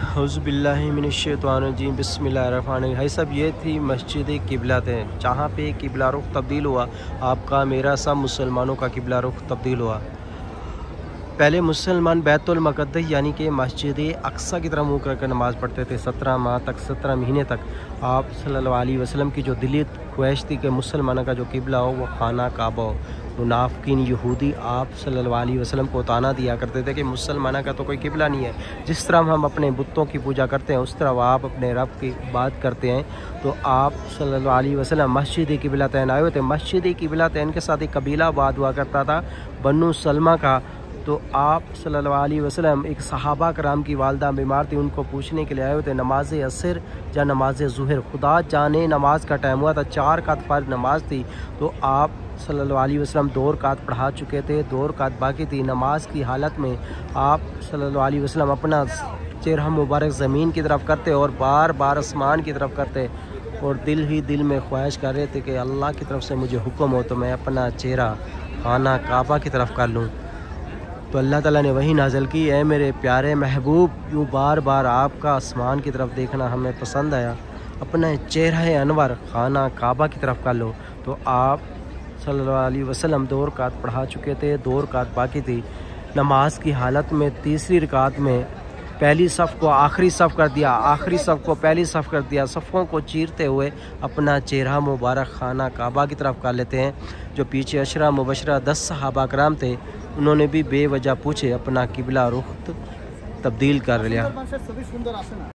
औज़ुबिल्लाहिमिनश्शैतानिर्रजीम बिस्मिल्लाहिर्रहमानिर्रहीम। भाई साहब, ये थी मस्जिद किबला थे, जहाँ पे किबला रुख तब्दील हुआ। आपका मेरा सब मुसलमानों का किबला रुख तब्दील हुआ। पहले मुसलमान बैतुल मुक़द्दस यानी कि मस्जिद अक़सा की तरफ मुँह करके नमाज़ पढ़ते थे। 17 माह तक, 17 महीने तक आप सल्लल्लाहु अलैहि वसल्लम की जो दिली ख्वाहिश थी कि मुसलमानों का जो किबला हो वो खाना काबा हो। मुनाफ़िकीन यहूदी आप सल्लल्लाहु अलैहि वसल्लम को ताना दिया करते थे कि मुसलमानों का तो कोई किबला नहीं है। जिस तरह हम अपने बुतों की पूजा करते हैं उस तरह आप अपने रब की बात करते हैं। तो आप सल्लल्लाहु अलैहि वसल्लम मस्जिद किबला तैन आए हुए थे। मस्जिद किबला तैन के साथ एक कबीला बाद हुआ करता था, बन्नू सलमा का। तो आप सल्लल्लाहु अलैहि वसल्लम एक सहाबा कराम की वालदा बीमार थी, उनको पूछने के लिए आए हुए थे नमाज असर या नमाज ज़ुहर। खुदा जाने नमाज का टाइम हुआ था, 4 रकात फ़र्ज़ नमाज थी। तो आप सल्लल्लाहु अलैहि वसल्लम 2 रकात पढ़ा चुके थे, 2 रकात बाकी थी। नमाज की हालत में आप सल्लल्लाहु अलैहि वसल्लम अपना चेहरा मुबारक ज़मीन की तरफ करते और बार बार आसमान की तरफ करते और दिल ही दिल में ख्वाहिश कर रहे थे कि अल्लाह की तरफ से मुझे हुक्म हो तो मैं अपना चेहरा खाना काबा की तरफ कर लूँ। तो अल्लाह ताला ने वही नाज़िल की, ऐ मेरे प्यारे महबूब, यूँ बार बार आपका आसमान की तरफ देखना हमें पसंद आया, अपना चेहरा अनवर खाना काबा की तरफ कर लो। तो आप सल्लल्लाहु अलैहि वसल्लम 2 रकात पढ़ा चुके थे, 2 रकात बाकी थी। नमाज की हालत में तीसरी रकात में पहली सफ़ को आखिरी सफ़ कर दिया, आखिरी सफ़ को पहली सफ़ कर दिया। सफ़ों को चीरते हुए अपना चेहरा मुबारक खाना काबा की तरफ कर लेते हैं। जो पीछे अशरा मुबशरा 10 सहाबा कराम थे, उन्होंने भी बेवजह पूछे अपना किबला रुख तब्दील कर लिया।